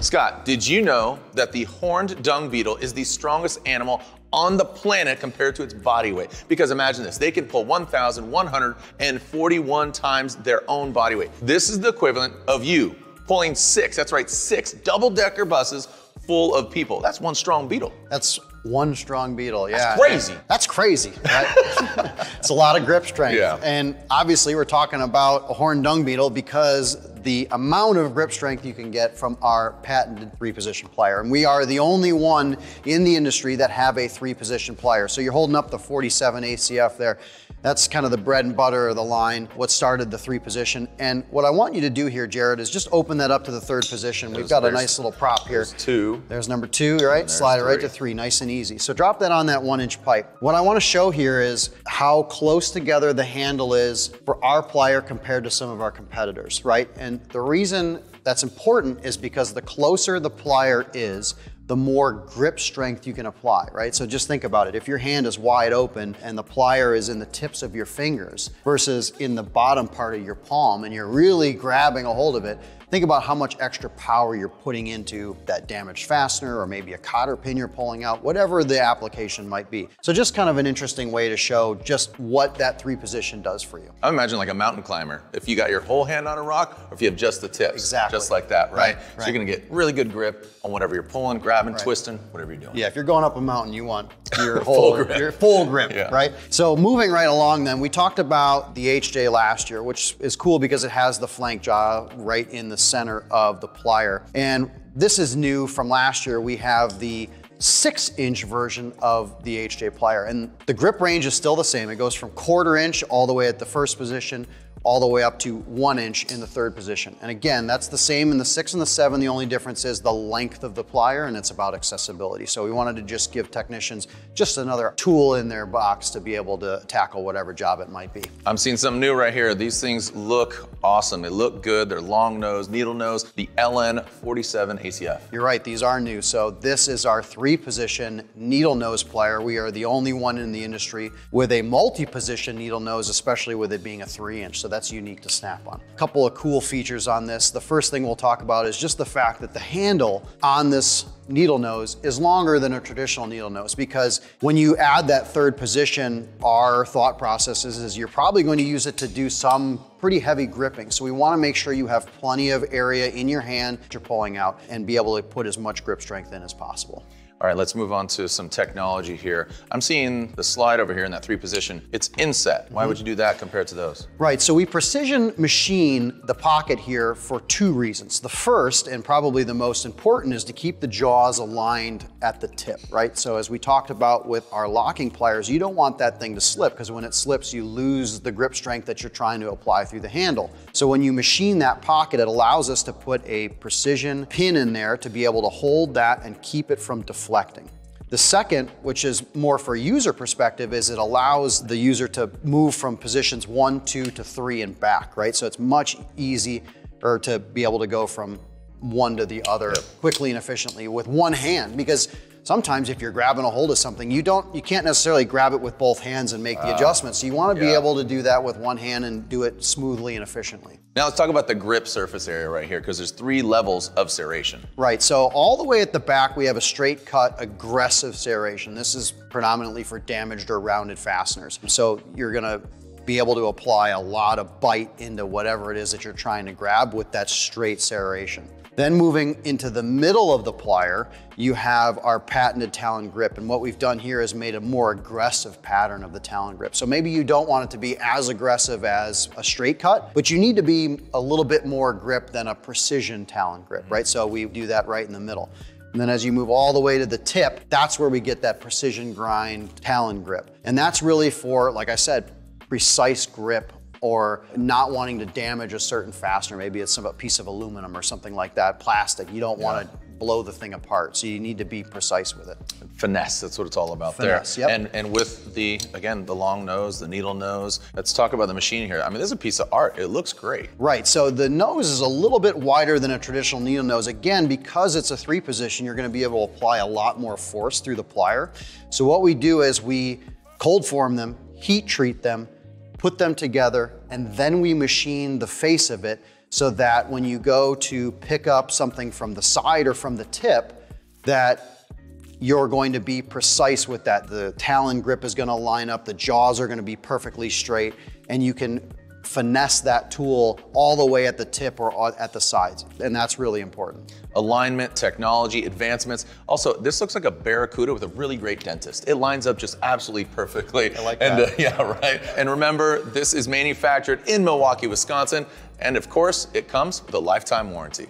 Scott, did you know that the horned dung beetle is the strongest animal on the planet compared to its body weight? Because imagine this, they can pull 1,141 times their own body weight. This is the equivalent of you pulling 6, that's right, 6 double-decker buses full of people. That's one strong beetle. That's one strong beetle, yeah. That's crazy. That's crazy, right? It's a lot of grip strength. Yeah. And obviously we're talking about a horned dung beetle because the amount of grip strength you can get from our patented 3-position plier. And we are the only one in the industry that have a 3-position plier. So you're holding up the 47 ACF there. That's kind of the bread and butter of the line, what started the 3-position. And what I want you to do here, Jared, is just open that up to the 3rd position. We've got a nice little prop here. There's 2. There's number 2, right? Slide it right to 3, nice and easy. So drop that on that 1-inch pipe. What I want to show here is how close together the handle is for our plier compared to some of our competitors, right? And the reason that's important is because the closer the plier is, the more grip strength you can apply, right? So just think about it. If your hand is wide open and the plier is in the tips of your fingers versus in the bottom part of your palm and you're really grabbing a hold of it, think about how much extra power you're putting into that damaged fastener or maybe a cotter pin you're pulling out, whatever the application might be. So just kind of an interesting way to show just what that 3-position does for you. I imagine like a mountain climber, if you got your whole hand on a rock or if you have just the tips. Exactly. Just like that, right? Right. So you're gonna get really good grip on whatever you're pulling, grabbing, twisting, whatever you're doing. Yeah, if you're going up a mountain, you want your whole your full grip, yeah. right? So moving right along then, we talked about the HJ last year, which is cool because it has the flank jaw right in the center of the plier. And this is new from last year. We have the 6-inch version of the HJ plier, and the grip range is still the same. It goes from 1/4 inch all the way at the 1st position, all the way up to 1 inch in the 3rd position. And again, that's the same in the 6 and the 7. The only difference is the length of the plier, and it's about accessibility. So we wanted to just give technicians just another tool in their box to be able to tackle whatever job it might be. I'm seeing something new right here. These things look awesome. They look good. They're long nose, needle nose, the LN47 ACF. You're right, these are new. So this is our 3-position needle nose plier. We are the only one in the industry with a multi-position needle nose, especially with it being a 3-inch. So that's unique to Snap-on. A couple of cool features on this. The first thing we'll talk about is just the fact that the handle on this needle nose is longer than a traditional needle nose, because when you add that 3rd position, our thought process is you're probably going to use it to do some pretty heavy gripping. So we want to make sure you have plenty of area in your hand that you're pulling out and be able to put as much grip strength in as possible. All right, let's move on to some technology here. I'm seeing the slide over here in that 3-position. It's inset. Why would you do that compared to those? Right, so we precision machine the pocket here for 2 reasons. The first, and probably the most important, is to keep the jaws aligned at the tip, right? So as we talked about with our locking pliers, you don't want that thing to slip, because when it slips, you lose the grip strength that you're trying to apply through the handle. So when you machine that pocket, it allows us to put a precision pin in there to be able to hold that and keep it from deflecting. The second, which is more for user perspective, is it allows the user to move from positions 1, 2 to 3 and back, right? So it's much easier to be able to go from one to the other quickly and efficiently with one hand, because sometimes if you're grabbing a hold of something, you can't necessarily grab it with both hands and make the adjustments. So you want to be able to do that with one hand and do it smoothly and efficiently. Now let's talk about the grip surface area right here, because there's 3 levels of serration. Right, so all the way at the back, we have a straight cut aggressive serration. This is predominantly for damaged or rounded fasteners. So you're gonna be able to apply a lot of bite into whatever it is that you're trying to grab with that straight serration. Then moving into the middle of the plier, you have our patented talon grip. And what we've done here is made a more aggressive pattern of the talon grip. So maybe you don't want it to be as aggressive as a straight cut, but you need to be a little bit more grip than a precision talon grip, right? So we do that right in the middle. And then as you move all the way to the tip, that's where we get that precision grind talon grip. And that's really for, like I said, precise grip, or not wanting to damage a certain fastener. Maybe it's a piece of aluminum or something like that, plastic. You don't want to blow the thing apart, so you need to be precise with it. Finesse, that's what it's all about. Finesse, there. yep. And with the, again, the long nose, the needle nose, let's talk about the machine here. I mean, this is a piece of art. It looks great. Right, so the nose is a little bit wider than a traditional needle nose. Again, because it's a 3-position, you're gonna be able to apply a lot more force through the plier. So what we do is we cold form them, heat treat them, put them together, and then we machine the face of it so that when you go to pick up something from the side or from the tip, that you're going to be precise with that. The talon grip is gonna line up, the jaws are gonna be perfectly straight, and you can finesse that tool all the way at the tip or at the sides, and that's really important. Alignment, technology, advancements. Also, this looks like a Barracuda with a really great dentist. It lines up just absolutely perfectly. I like that. And yeah, right. And remember, this is manufactured in Milwaukee, Wisconsin, and of course, it comes with a lifetime warranty.